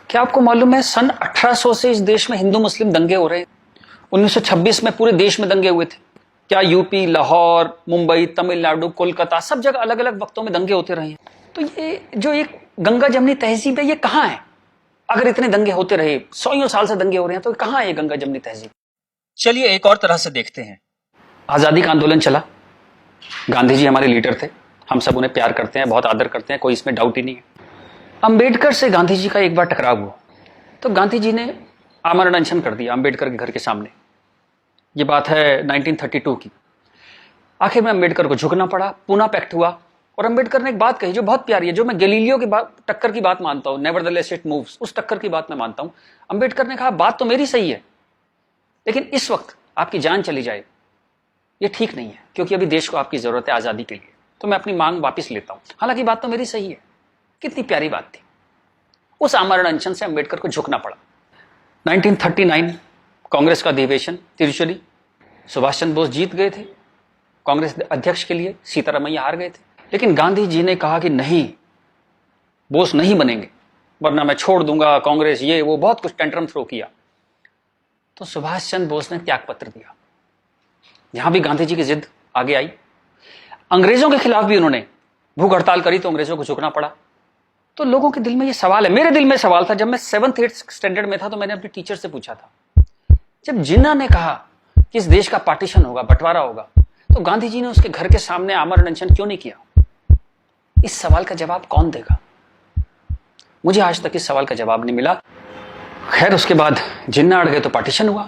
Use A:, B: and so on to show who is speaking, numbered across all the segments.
A: क्या आपको मालूम है सन 1800 से इस देश में हिंदू मुस्लिम दंगे हो रहे हैं। 1926 में पूरे देश में दंगे हुए थे। क्या यूपी, लाहौर, मुंबई, तमिलनाडु, कोलकाता सब जगह अलग अलग वक्तों में दंगे होते रहे हैं। तो ये जो एक गंगा जमनी तहजीब है ये कहाँ है? अगर इतने दंगे होते रहे, सौ साल से दंगे हो रहे हैं, तो कहाँ है ये गंगा जमनी तहजीब? चलिए एक और तरह से देखते हैं। आजादी का आंदोलन चला, गांधी जी हमारे लीडर थे, हम सब उन्हें प्यार करते हैं, बहुत आदर करते हैं, कोई इसमें डाउट ही नहीं है। अंबेडकर से गांधी जी का एक बार टकराव हुआ तो गांधी जी ने आमरण अनशन कर दिया अंबेडकर के घर के सामने। ये बात है 1932 की। आखिर में अंबेडकर को झुकना पड़ा, पूना पैक्ट हुआ और अंबेडकर ने एक बात कही जो बहुत प्यारी है, जो मैं गैलीलियो की बात, टक्कर की बात मानता हूं, नेवरदलेस इट मूव्स, उस टक्कर की बात मैं मानता हूं। अंबेडकर ने कहा बात तो मेरी सही है, लेकिन इस वक्त आपकी जान चली जाए ये ठीक नहीं है, क्योंकि अभी देश को आपकी जरूरत है आजादी के लिए, तो मैं अपनी मांग वापस लेता हूं। हालांकि बात तो मेरी सही है। कितनी प्यारी बात थी। उस आमरण अनशन से अंबेडकर को झुकना पड़ा। 1939 कांग्रेस का अधिवेशन तिरुचुरी, सुभाष चंद्र बोस जीत गए थे कांग्रेस अध्यक्ष के लिए, सीतारामैया हार गए थे। लेकिन गांधी जी ने कहा कि नहीं, बोस नहीं बनेंगे वरना मैं छोड़ दूंगा कांग्रेस, ये वो बहुत कुछ टेंट्रम थ्रो किया। तो सुभाष चंद्र बोस ने त्याग पत्र दिया। यहां भी गांधी जी की जिद आगे आई। अंग्रेजों के खिलाफ भी उन्होंने भूख हड़ताल करी तो अंग्रेजों को झुकना पड़ा। तो लोगों के दिल में ये सवाल है, मेरे दिल में सवाल था, जब मैं 7th 8th स्टैंडर्ड में था तो मैंने अपने टीचर से पूछा था, जब जिन्ना ने कहा कि इस देश का पार्टीशन होगा, बंटवारा होगा, तो गांधी जी ने उसके घर के सामने आमरण अनशन क्यों नहीं किया? इस सवाल का जवाब कौन देगा? मुझे आज तक इस सवाल का जवाब नहीं मिला। खैर उसके बाद जिन्ना अड़ गए तो पार्टीशन हुआ।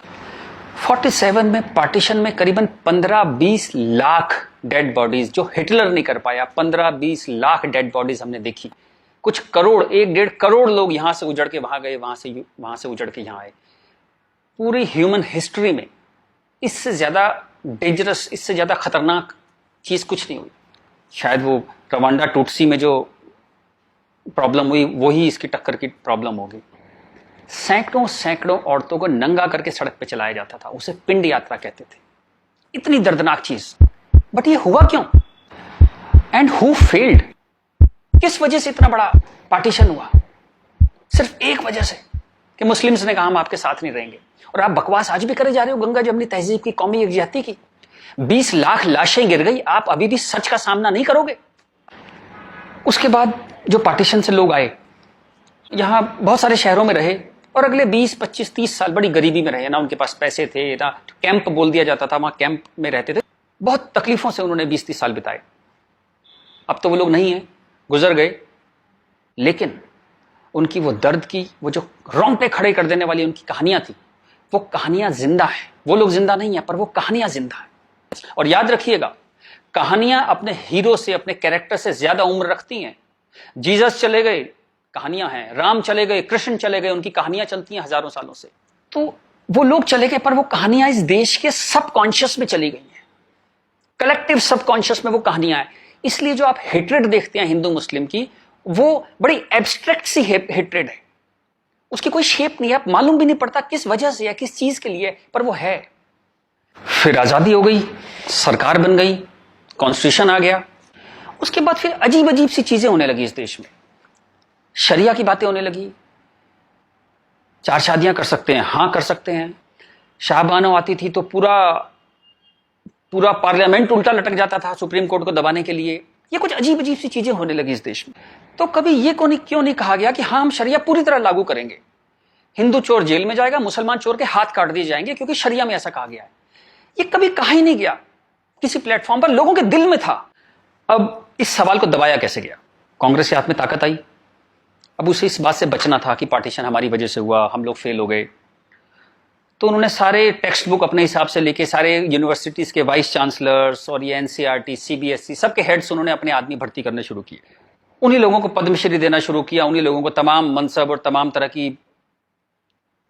A: 47 में पार्टीशन में करीबन 15-20 लाख डेड बॉडीज, जो हिटलर नहीं कर पाया, 15-20 लाख डेड बॉडीज हमने देखी। कुछ करोड़, 1-1.5 करोड़ लोग यहां से उजड़ के वहां गए, वहां से उजड़ के यहां आए। पूरी ह्यूमन हिस्ट्री में इससे ज्यादा डेंजरस, इससे ज्यादा खतरनाक चीज कुछ नहीं हुई। शायद वो रवांडा टूटसी में जो प्रॉब्लम हुई वही इसकी टक्कर की प्रॉब्लम होगी। सैकड़ों सैकड़ों औरतों को नंगा करके सड़क पे चलाया जाता था, उसे पिंड यात्रा कहते थे। इतनी दर्दनाक चीज, बट ये हुआ क्यों? And who failed? किस वजह से इतना बड़ा पार्टीशन हुआ? सिर्फ एक वजह से कि मुस्लिम्स ने कहा हम आपके साथ नहीं रहेंगे। और आप बकवास आज भी करे जा रहे हो गंगा जमनी तहजीब की, कौमी यकजहती की। 20 लाख लाशें गिर गई, आप अभी भी सच का सामना नहीं करोगे? उसके बाद जो पार्टीशन से लोग आए, यहां बहुत सारे शहरों में रहे और अगले 20, 25, 30 साल बड़ी गरीबी में रहे। ना उनके पास पैसे थे, ना कैंप बोल दिया जाता था, वहां कैंप में रहते थे। बहुत तकलीफों से उन्होंने 20-30 साल बिताए। अब तो वो लोग नहीं है, गुजर गए, लेकिन उनकी वो दर्द की, वो जो रोंगटे खड़े कर देने वाली उनकी कहानियां थी, वो कहानियां जिंदा है। वो लोग जिंदा नहीं है, पर वो कहानियां जिंदा है। और याद रखिएगा, कहानियां अपने हीरो से, अपने कैरेक्टर से ज्यादा उम्र रखती हैं। जीसस चले गए, कहानियां हैं। राम चले गए, कृष्ण चले गए, उनकी कहानियां चलती हैं हजारों सालों से। तो वो लोग चले गए, पर वो कहानियां इस देश के सबकॉन्शियस में चली गई हैं। कलेक्टिव सबकॉन्शियस में वो कहानियां हैं। इसलिए जो आप हेट्रेड देखते हैं हिंदू मुस्लिम की, वो बड़ी एब्स्ट्रैक्ट सी हेट्रेड है। उसकी कोई शेप नहीं है, आप मालूम भी नहीं पड़ता किस वजह से या किस चीज के लिए, पर वो है। फिर आजादी हो गई, सरकार बन गई, कॉन्स्टिट्यूशन आ गया। उसके बाद फिर अजीब अजीब सी चीजें होने लगी इस देश में। शरिया की बातें होने लगी। 4 शादियां कर सकते हैं, हां कर सकते हैं। शाहबानो आती थी तो पूरा पार्लियामेंट उल्टा लटक जाता था सुप्रीम कोर्ट को दबाने के लिए। ये कुछ अजीब अजीब सी चीजें होने लगी इस देश में। तो कभी ये क्यों नहीं कहा गया कि हाँ हम शरिया पूरी तरह लागू करेंगे, हिंदू चोर जेल में जाएगा, मुसलमान चोर के हाथ काट दिए जाएंगे, क्योंकि शरिया में ऐसा कहा गया है। ये कभी कहा ही नहीं गया किसी प्लेटफॉर्म पर, लोगों के दिल में था। अब इस सवाल को दबाया कैसे गया? कांग्रेस के हाथ में ताकत आई। अब उसे इस बात से बचना था कि पार्टीशन हमारी वजह से हुआ, हम लोग फेल हो गए। तो उन्होंने सारे टेक्स्ट बुक अपने हिसाब से लेके, सारे यूनिवर्सिटीज के वाइस चांसलर्स और ये एनसीईआरटी, सीबीएसई, सबके हेड्स उन्होंने अपने आदमी भर्ती करने शुरू किए। उन्हीं लोगों को पद्मश्री देना शुरू किया, उन्हीं लोगों को तमाम मनसब और तमाम तरह की,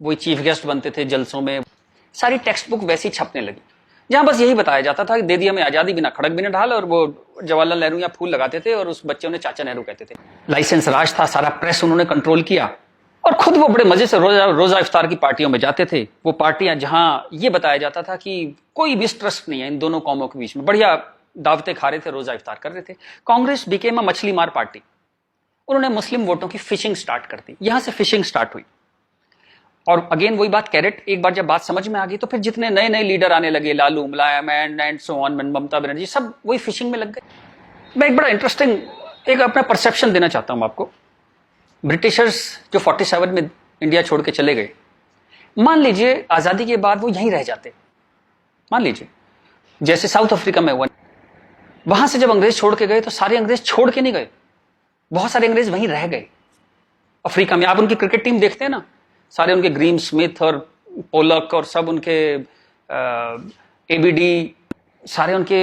A: वही चीफ गेस्ट बनते थे जलसों में। सारी टेक्स्ट बुक वैसी छपने लगी, जहां बस यही बताया जाता था कि दे दिया हमें आजादी, बिना खड़क बिना ढाल। और वो जवाहरलाल नेहरू या फूल लगाते थे और उस बच्चे उन्हें चाचा नेहरू कहते थे। लाइसेंस राज था, सारा प्रेस उन्होंने कंट्रोल किया। और खुद वो बड़े मजे से रोजा इफ्तार की पार्टियों में जाते थे। वो पार्टियां जहां ये बताया जाता था कि कोई मिसट्रस्ट नहीं है इन दोनों कौमों के बीच में, बढ़िया दावतें खा रहे थे, रोजा इफ्तार कर रहे थे। कांग्रेस बिकेम अ मछली मार पार्टी। उन्होंने मुस्लिम वोटों की फिशिंग स्टार्ट कर दी, यहां से फिशिंग स्टार्ट हुई। और अगेन वही बात, कैरेट, एक बार जब बात समझ में आ गई तो फिर जितने नए नए लीडर आने लगे, लालू, मुलायम and so on, Mamata Banerjee, सब वही फिशिंग में लग गए। मैं एक बड़ा इंटरेस्टिंग एक अपना परसेप्शन देना चाहता हूं आपको। ब्रिटिशर्स जो 47 में इंडिया छोड़ के चले गए, मान लीजिए आजादी के बाद वो यहीं रह जाते, मान लीजिए जैसे साउथ अफ्रीका में हुआ, वहां से जब अंग्रेज छोड़ के गए तो सारे अंग्रेज छोड़ के नहीं गए, बहुत सारे अंग्रेज वहीं रह गए अफ्रीका में। आप उनकी क्रिकेट टीम देखते हैं ना, सारे उनके ग्रीम स्मिथ और पोलक और सब उनके एबीडी, सारे उनके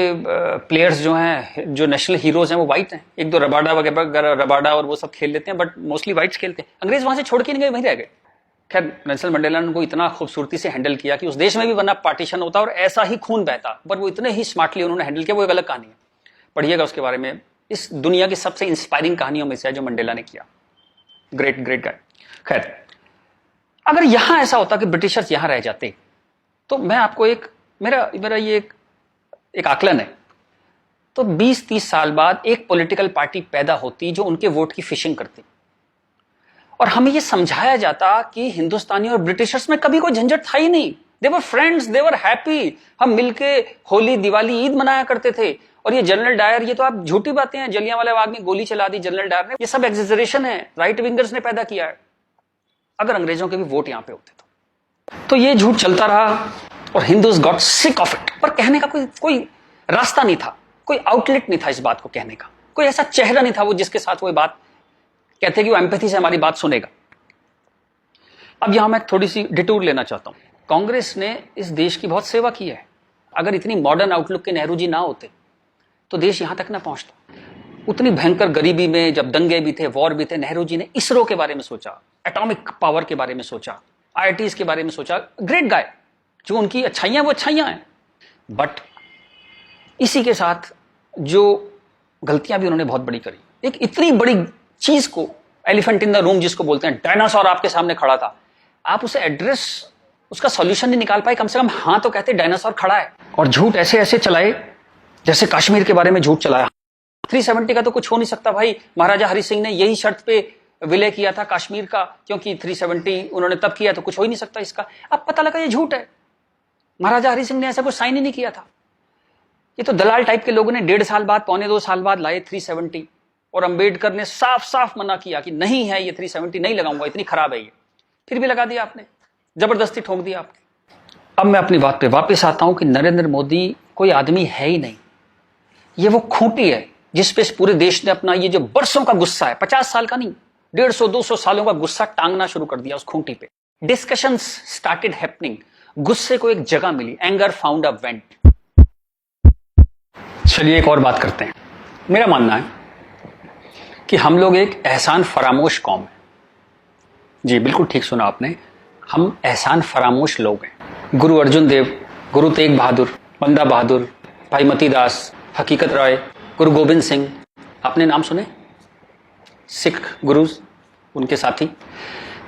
A: प्लेयर्स जो हैं, जो नेशनल हीरोज हैं, वो वाइट हैं। एक दो रबाडा वगैरह, रबाडा और वो सब खेल लेते हैं, बट मोस्टली वाइट्स खेलते हैं। अंग्रेज वहां से छोड़ के नहीं गए, वहीं रह गए। खैर नेल्सन मंडेला ने उनको इतना खूबसूरती से हैंडल किया कि उस देश में भी वरना पार्टीशन होता और ऐसा ही खून बहता, पर वो इतने ही स्मार्टली उन्होंने हैंडल किया। वो एक अलग कहानी है, पढ़िएगा उसके बारे में। इस दुनिया की सबसे इंस्पायरिंग कहानियों में से है जो मंडेला ने किया। Great great guy. खैर, अगर यहां ऐसा होता कि ब्रिटिशर्स यहां रह जाते, तो मैं आपको मेरा ये एक आकलन है, तो 20-30 साल बाद एक पॉलिटिकल पार्टी पैदा होती जो उनके वोट की फिशिंग करती, और हमें यह समझाया जाता कि हिंदुस्तानी और ब्रिटिशर्स में कभी कोई झंझट था ही नहीं। They were friends, they were happy. हम मिलके होली, दिवाली, ईद मनाया करते थे। और ये जनरल डायर, ये तो आप झूठी बातें हैं, जलियांवाला बाग में गोली चला दी जनरल डायर ने, ये सब एग्जेजरेशन है, राइट विंगर्स ने पैदा किया है। अगर अंग्रेजों के भी वोट यहां पे होते तो ये झूठ चलता रहा और Hindus got sick of it. पर कहने का कोई रास्ता नहीं था, कोई आउटलेट नहीं था इस बात को कहने का, कोई ऐसा चेहरा नहीं था वो जिसके साथ वो बात कहते कि वो एम्पैथी से हमारी बात सुनेगा। अब यहां मैं थोड़ी सी डिटूर लेना चाहता हूं। कांग्रेस ने इस देश की बहुत सेवा की है। अगर इतनी मॉडर्न आउटलुक के नेहरू जी ना होते तो देश यहां तक ना पहुंचता। उतनी भयंकर गरीबी में जब दंगे भी थे, वॉर भी थे, नेहरू जी ने इसरो के बारे में सोचा, एटॉमिक पावर के बारे में सोचा, आईआईटीज के बारे में सोचा। Great guy. जो उनकी अच्छाइयां वो अच्छाइयां हैं, बट इसी के साथ जो गलतियां भी उन्होंने बहुत बड़ी करी। एक इतनी बड़ी चीज को, एलिफेंट इन द रूम जिसको बोलते हैं, डायनासोर आपके सामने खड़ा था, आप उसे एड्रेस, उसका सॉल्यूशन नहीं निकाल पाए। कम से कम हाँ तो कहते डायनासोर खड़ा है। और झूठ ऐसे ऐसे चलाए, जैसे कश्मीर के बारे में झूठ चलाया। 370 का तो कुछ हो नहीं सकता भाई। महाराजा हरि सिंह ने यही शर्त पे विलय किया था कश्मीर का, क्योंकि 370 उन्होंने तब किया, तो कुछ हो ही नहीं सकता इसका। अब पता लगा ये झूठ है, महाराजा हरि सिंह ने ऐसा कुछ साइन ही नहीं किया था। ये तो दलाल टाइप के लोगों ने 1.5 साल बाद, 1.25 साल बाद लाए 370, और अंबेडकर ने साफ साफ मना किया कि नहीं है ये 370 नहीं लगाऊंगा, इतनी खराब है ये। फिर भी लगा दिया आपने, जबरदस्ती ठोक दिया आपने। अब मैं अपनी बात पे वापस आता हूं कि नरेंद्र मोदी कोई आदमी है ही नहीं, ये वो खूंटी है जिस पे पूरे देश ने अपना ये जो बरसों का गुस्सा है, 50 साल का नहीं, 150-200 सालों का गुस्सा टांगना शुरू कर दिया उस खूंटी पे। डिस्कशंस स्टार्टेड हैपनिंग, गुस्से को एक जगह मिली, एंगर फाउंड अ वेंट। चलिए एक और बात करते हैं। मेरा मानना है कि हम लोग एक एहसान फरामोश कौम है। जी बिल्कुल ठीक सुना आपने, हम एहसान फरामोश लोग हैं। गुरु अर्जुन देव, गुरु तेग बहादुर, बंदा बहादुर, भाई मती दास, हकीकत राय, गुरु गोविंद सिंह, आपने नाम सुने, सिख गुरुज, उनके साथी।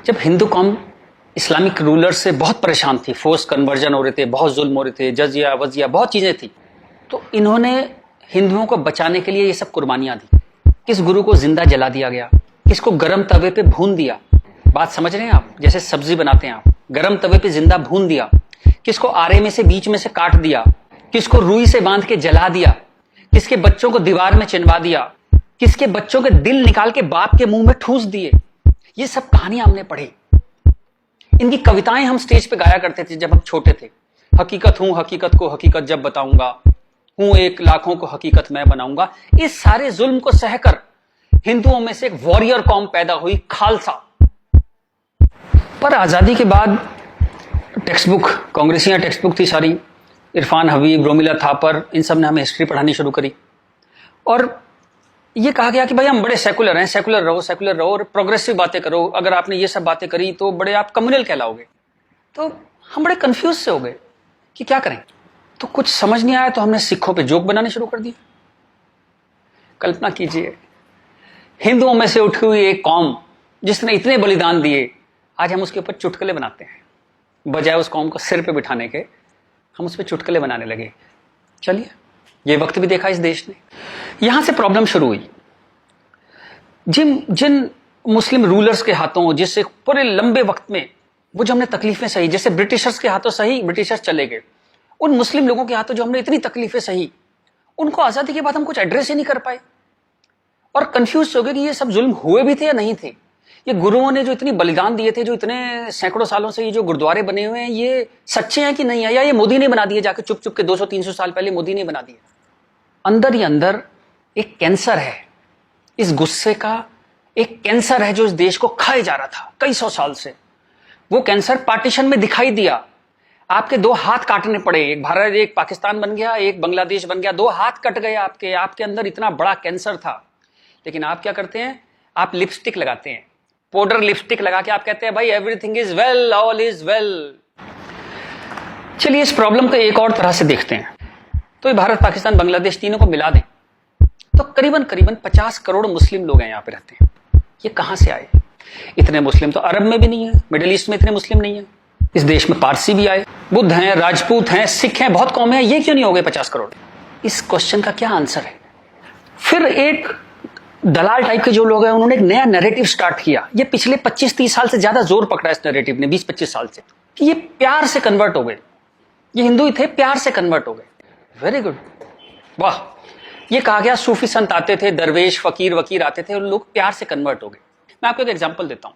A: जब हिंदू कौम इस्लामिक रूलर से बहुत परेशान थी, फोर्स कन्वर्जन हो रहे थे, बहुत जुल्म हो रहे थे, जजिया वजिया बहुत चीजें थी, तो इन्होंने हिंदुओं को बचाने के लिए ये सब कुर्बानियां दी। किस गुरु को जिंदा जला दिया गया, किसको गर्म तवे पे भून दिया, बात समझ रहे हैं आप, जैसे सब्जी बनाते हैं आप, गर्म तवे पे जिंदा भून दिया, किसको आरे में से बीच में से काट दिया, किसको रुई से बांध के जला दिया, किसके बच्चों को दीवार में चिनवा दिया, किसके बच्चों के दिल निकाल के बाप के मुंह में ठूस दिए। ये सब कहानियां हमने पढ़ी, इनकी कविताएं हम स्टेज पे गाया करते थे जब हम छोटे थे। हकीकत हूं, हकीकत को हकीकत जब बताऊंगा, हूं एक लाखों को हकीकत मैं बनाऊंगा। इस सारे जुल्म को सहकर हिंदुओं में से एक वॉरियर कौम पैदा हुई, खालसा। पर आजादी के बाद टेक्स्ट बुक, कांग्रेसियां टेक्स्ट बुक थी सारी, इरफान हबीब, रोमिला थापर, इन सब ने हमें हिस्ट्री पढ़ानी शुरू करी, और ये कहा गया कि भाई हम बड़े सेकुलर हैं, सेकुलर रहो और प्रोग्रेसिव बातें करो। अगर आपने ये सब बातें करी तो बड़े आप कम्युनल कहलाओगे। तो हम बड़े कंफ्यूज से हो गए कि क्या करें। तो कुछ समझ नहीं आया तो हमने सिखों पे जोक बनाने शुरू कर दिए। कल्पना कीजिए, हिंदुओं में से उठी हुई एक कौम जिसने इतने बलिदान दिए, आज हम उसके ऊपर चुटकुले बनाते हैं। बजाय उस कौम को सिर पे बिठाने के हम उस पर चुटकुले बनाने लगे। चलिए, ये वक्त भी देखा इस देश ने। यहां से प्रॉब्लम शुरू हुई। जिन जिन मुस्लिम रूलर्स के हाथों, जिससे पूरे लंबे वक्त में वो जो हमने तकलीफें सही, जैसे ब्रिटिशर्स के हाथों सही, ब्रिटिशर्स चले गए, उन मुस्लिम लोगों के हाथों जो हमने इतनी तकलीफें सही, उनको आजादी के बाद हम कुछ एड्रेस ही नहीं कर पाए और कंफ्यूज हो गए कि ये सब जुल्म हुए भी थे या नहीं थे। ये गुरुओं ने जो इतनी बलिदान दिए थे, जो इतने सैकड़ों सालों से ये जो गुरुद्वारे बने हुए हैं, ये सच्चे हैं कि नहीं है, या ये मोदी ने बना दिए जाके चुप चुप के 200-300 साल पहले मोदी ने बना दिए। अंदर ही अंदर एक कैंसर है, इस गुस्से का एक कैंसर है जो इस देश को खाए जा रहा था कई सौ साल से। वो कैंसर पार्टीशन में दिखाई दिया, आपके दो हाथ काटने पड़े, एक भारत एक पाकिस्तान बन गया, एक बांग्लादेश बन गया, दो हाथ कट गए आपके अंदर इतना बड़ा कैंसर था। लेकिन आप क्या करते हैं, आप लिपस्टिक लगाते हैं, पाउडर लिपस्टिक लगा के आप कहते हैं भाई everything is well, all is well. चलिए इस प्रॉब्लम को एक और तरह से देखते हैं। तो ये भारत पाकिस्तान बांग्लादेश तीनों को मिला दें तो करीबन 50 करोड़ मुस्लिम लोग हैं यहाँ पे रहते हैं। ये कहां से आए? इतने मुस्लिम तो अरब में भी नहीं है, मिडिल ईस्ट में इतने मुस्लिम नहीं है। इस देश में पारसी भी आए, बुद्ध हैं, राजपूत हैं, सिख हैं, बहुत कौम है, ये क्यों नहीं हो गए 50 करोड़? इस क्वेश्चन का क्या आंसर है? फिर एक दलाल टाइप के जो लोग हैं उन्होंने एक नया नैरेटिव स्टार्ट किया। ये पिछले 25-30 साल से ज्यादा जोर पकड़ा इस नैरेटिव ने, 20-25 साल से, कि ये प्यार से कन्वर्ट हो गए, ये हिंदू ही थे, प्यार से कन्वर्ट हो गए। वेरी गुड, वाह। ये कहा गया सूफी संत आते थे, दरवेश फकीर वकीर आते थे, और लोग प्यार से कन्वर्ट हो गए। मैं आपको एक एग्जांपल देता हूं।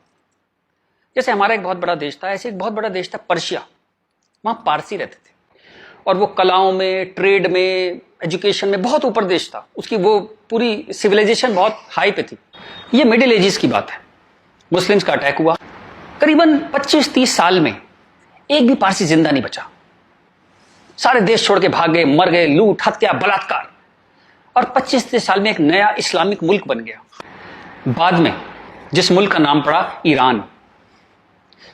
A: जैसे हमारा एक बहुत बड़ा देश था, ऐसे एक बहुत बड़ा देश था पर्शिया, वहां पारसी रहते थे और वो कलाओं में, ट्रेड में, एजुकेशन में बहुत ऊपर देश था, उसकी वो पूरी सिविलाइजेशन बहुत हाई पे थी। ये मिडिल एजेस की बात है, मुस्लिम्स का अटैक हुआ, करीबन 25-30 साल में एक भी पारसी जिंदा नहीं बचा, सारे देश छोड़ के भाग गए, मर गए, लूट हत्या बलात्कार, और 25-30 साल में एक नया इस्लामिक मुल्क बन गया। बाद में जिस मुल्क का नाम पड़ा ईरान।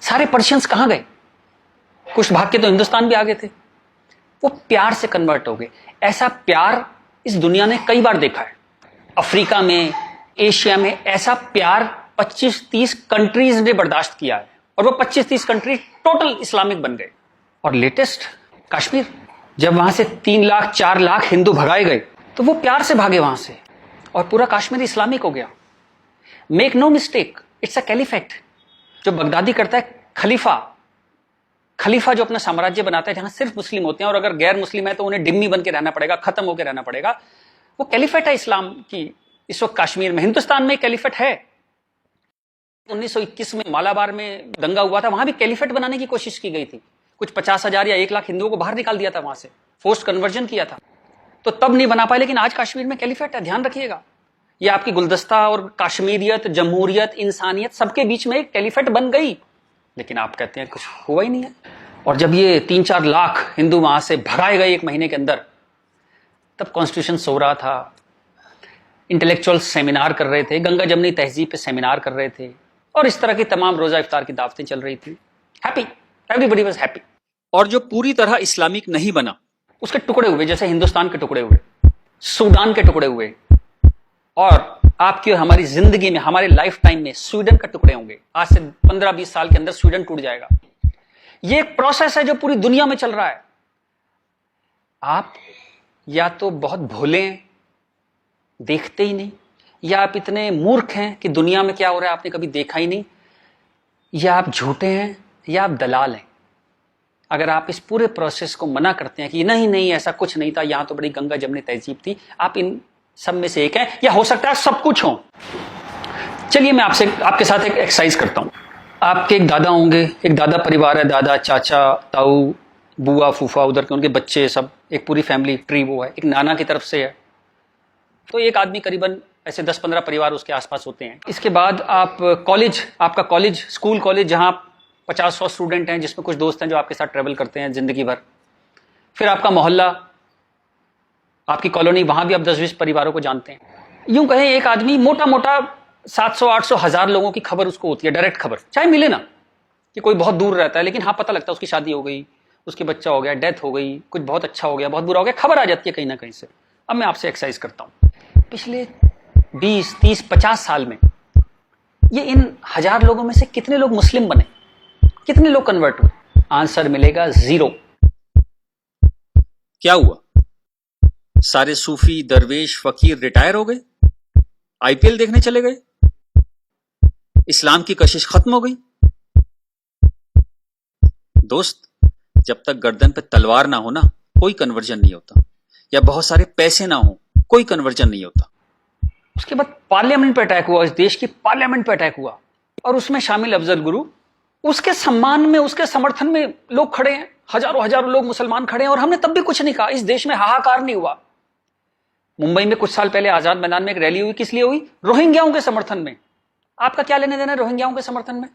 A: सारे पर्शियंस कहां गए? कुछ भाग के तो हिंदुस्तान भी आ गए थे। वो प्यार से कन्वर्ट हो गए। ऐसा प्यार इस दुनिया ने कई बार देखा है, अफ्रीका में, एशिया में, ऐसा प्यार 25-30 कंट्रीज ने बर्दाश्त किया है, और वो 25-30 कंट्री टोटल इस्लामिक बन गए। और लेटेस्ट कश्मीर, जब वहां से 3 लाख 4 लाख हिंदू भगाए गए तो वो प्यार से भागे वहां से, और पूरा कश्मीर इस्लामिक हो गया। Make no mistake, it's a caliphate. जो बगदादी करता है खलीफा जो अपना साम्राज्य बनाता है जहां सिर्फ मुस्लिम होते हैं, और अगर गैर मुस्लिम है तो उन्हें डिम्मी बन के रहना पड़ेगा, खत्म होकर रहना पड़ेगा, वो कैलिफेट है इस्लाम की। इस वक्त कश्मीर में, हिंदुस्तान में कैलिफेट है। 1921 में मालाबार में दंगा हुआ था, वहां भी कैलिफेट बनाने की कोशिश की गई थी। कुछ 50,000 या 1 लाख हिंदुओं को बाहर निकाल दिया था वहां से, फोर्स्ड कन्वर्जन किया था, तो तब नहीं बना पाए। लेकिन आज कश्मीर में कैलिफेट है, ध्यान रखिएगा। ये आपकी गुलदस्ता और कश्मीरियत, जमहूरियत, इंसानियत सबके बीच में एक कैलिफेट बन गई। लेकिन आप कहते हैं कुछ हुआ ही नहीं है। और जब ये 3-4 लाख हिंदू वहां से भगाए गए 1 महीने के अंदर, तब कॉन्स्टिट्यूशन सो रहा था, इंटेलेक्चुअल सेमिनार कर रहे थे, गंगा जमनी तहजीब पे सेमिनार कर रहे थे, और इस तरह की तमाम रोजा इफ्तार की दावतें चल रही थी। Happy, everybody was happy. और जो पूरी तरह इस्लामिक नहीं बना, उसके टुकड़े हुए, जैसे हिंदुस्तान के टुकड़े हुए, सूडान के टुकड़े हुए, और आपकी और हमारी जिंदगी में, हमारे लाइफ टाइम में स्वीडन के टुकड़े होंगे। आज से 15-20 साल के अंदर स्वीडन टूट जाएगा। ये एक प्रोसेस है जो पूरी दुनिया में चल रहा है। आप या तो बहुत भोले हैं, देखते ही नहीं, या आप इतने मूर्ख हैं कि दुनिया में क्या हो रहा है आपने कभी देखा ही नहीं, या आप झूठे हैं, या आप दलाल हैं। अगर आप इस पूरे प्रोसेस को मना करते हैं कि नहीं ऐसा कुछ नहीं था, यहां तो बड़ी गंगा जमनी तहजीब थी, आप इन सब में से एक है, या हो सकता है सब कुछ हो। चलिए मैं आपके साथ एक एक्सरसाइज करता हूं। आपके एक दादा होंगे, एक दादा परिवार है, दादा, चाचा, ताऊ, बुआ, फूफा, उधर के उनके बच्चे, सब एक पूरी फैमिली ट्री वो है। एक नाना की तरफ से है, तो एक आदमी करीबन ऐसे 10-15 परिवार उसके आसपास होते हैं। इसके बाद आप कॉलेज, आपका कॉलेज, स्कूल कॉलेज, जहां 50-100 स्टूडेंट हैं, जिसमें कुछ दोस्त हैं जो आपके साथ ट्रेवल करते हैं जिंदगी भर। फिर आपका मोहल्ला, आपकी कॉलोनी, वहां भी आप 10-20 परिवारों को जानते हैं। यूं कहें एक आदमी मोटा मोटा 700-800 1000 लोगों की खबर उसको होती है, डायरेक्ट खबर, चाहे मिले ना कि कोई बहुत दूर रहता है, लेकिन हाँ पता लगता है उसकी शादी हो गई, उसके बच्चा हो गया, डेथ हो गई, कुछ बहुत अच्छा हो गया, बहुत बुरा हो गया, खबर आ जाती है कहीं ना कहीं से। अब मैं आपसे एक्सरसाइज करता हूं, पिछले 20, 30, 50 साल में ये इन 1000 लोगों में से कितने लोग मुस्लिम बने, कितने लोग कन्वर्ट हुए? आंसर मिलेगा 0। क्या हुआ? सारे सूफी, दरवेश, फकीर रिटायर हो गए, आईपीएल देखने चले गए, इस्लाम की कशिश खत्म हो गई। दोस्त, जब तक गर्दन पे तलवार ना हो ना, कोई कन्वर्जन नहीं होता, या बहुत सारे पैसे ना हो, कोई कन्वर्जन नहीं होता। उसके बाद पार्लियामेंट पे अटैक हुआ, इस देश की पार्लियामेंट पे अटैक हुआ, और उसमें शामिल अफजल गुरु, उसके सम्मान में, उसके समर्थन में लोग खड़े हैं, हजारों हजारों लोग मुसलमान खड़े हैं, और हमने तब भी कुछ नहीं कहा। इस देश में हाहाकार नहीं हुआ। मुंबई में कुछ साल पहले आजाद मैदान में एक रैली हुई, किस लिए हुई? रोहिंग्याओं के समर्थन में। आपका क्या लेने देना रोहिंग्याओं के समर्थन में?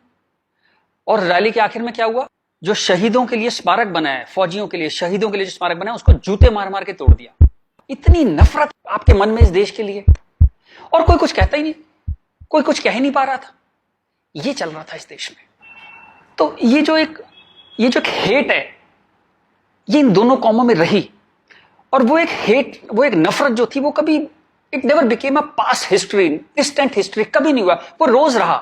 A: और रैली के आखिर में क्या हुआ? जो शहीदों के लिए स्मारक बना है, फौजियों के लिए, शहीदों के लिए जो स्मारक बना है, उसको जूते मार मार के तोड़ दिया। इतनी नफरत आपके मन में इस देश के लिए, और कोई कुछ कहता ही नहीं, कोई कुछ कह ही नहीं पा रहा था। ये चल रहा था इस देश में। तो ये जो एक हेट है, ये इन दोनों कौमों में रही, और वो एक हेट, वो एक नफरत जो थी, वो कभी, it never became a past history, distant history, कभी नहीं हुआ। वो रोज रहा।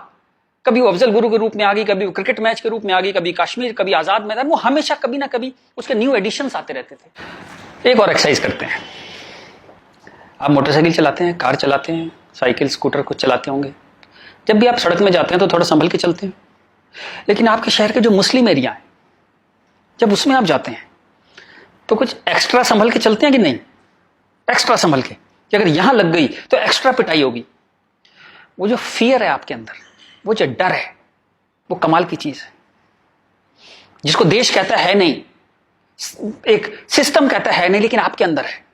A: कभी वो अफजल गुरु के रूप में आ गई, कभी वो क्रिकेट मैच के रूप में आ गई, कभी कश्मीर, कभी आजाद मैदान, वो हमेशा कभी ना कभी उसके न्यू एडिशंस आते रहते थे। एक और एक्सरसाइज करते हैं। आप मोटरसाइकिल चलाते हैं, कार चलाते हैं, साइकिल, स्कूटर कुछ चलाते होंगे। जब भी आप सड़क में जाते हैं तो थोड़ा संभल के चलते हैं। लेकिन आपके शहर के जो मुस्लिम एरिया है, जब उसमें आप जाते हैं तो कुछ एक्स्ट्रा संभल के चलते हैं कि नहीं? एक्स्ट्रा संभल के, कि अगर यहां लग गई तो एक्स्ट्रा पिटाई होगी। वो जो फियर है आपके अंदर, वो जो डर है, वो कमाल की चीज है, जिसको देश कहता है नहीं, एक सिस्टम कहता है नहीं, लेकिन आपके अंदर है,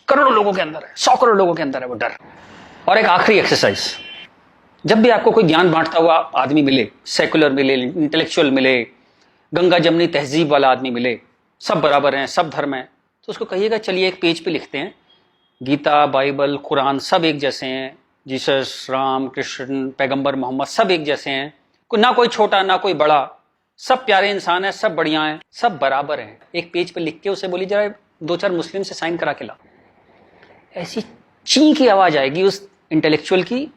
A: करोड़ों लोगों के अंदर है, 100 करोड़ लोगों के अंदर है वो डर। और एक आखिरी एक्सरसाइज, जब भी आपको कोई ज्ञान बांटता हुआ आदमी मिले, सेकुलर मिले, इंटेलेक्चुअल मिले, गंगा जमनी तहजीब वाला आदमी मिले, सब बराबर हैं, सब धर्म है, तो उसको कहिएगा चलिए एक पेज पे लिखते हैं, गीता, बाइबल, कुरान सब एक जैसे हैं, जीसस, राम, कृष्ण, पैगंबर मोहम्मद सब एक जैसे हैं, ना कोई छोटा ना कोई बड़ा, सब प्यारे इंसान है, सब बढ़िया हैं, सब बराबर हैं। एक पेज पे लिख के उसे बोली जरा 2-4 मुस्लिम से साइन करा के ला। ऐसी ची की आवाज आएगी उस इंटेलेक्चुअल की,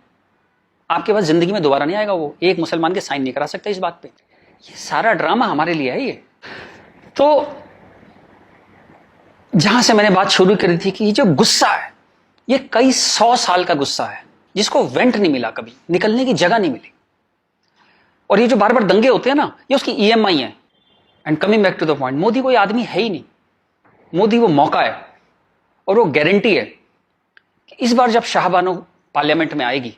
A: आपके पास जिंदगी में दोबारा नहीं आएगा। वो एक मुसलमान के साइन नहीं करा सकता इस बात पे। ये सारा ड्रामा हमारे लिए है। ये तो जहां से मैंने बात शुरू करी थी कि ये जो गुस्सा है, ये कई 100 साल का गुस्सा है, जिसको वेंट नहीं मिला, कभी निकलने की जगह नहीं मिली। और ये जो बार बार दंगे होते हैं ना, ये उसकी EMI है। And coming back to the point, Modi कोई आदमी है ही नहीं। मोदी वो मौका है, और वो गारंटी है कि इस बार जब शाहबानो पार्लियामेंट में आएगी,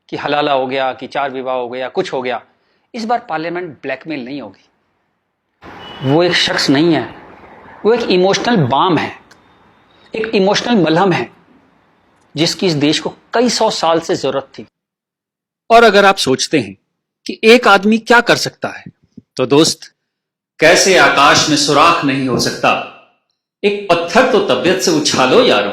A: कि हलाला हो गया, कि 4 विवाह हो गया, कुछ हो गया, इस बार पार्लियामेंट ब्लैकमेल नहीं होगी। वो एक शख्स नहीं है, वो एक इमोशनल बाम है, एक इमोशनल मलहम है, जिसकी इस देश को कई 100 साल से जरूरत थी। और अगर आप सोचते हैं कि एक आदमी क्या कर सकता है, तो दोस्त, कैसे आकाश में सुराख नहीं हो सकता, एक पत्थर तो तबीयत से उछालो यारो।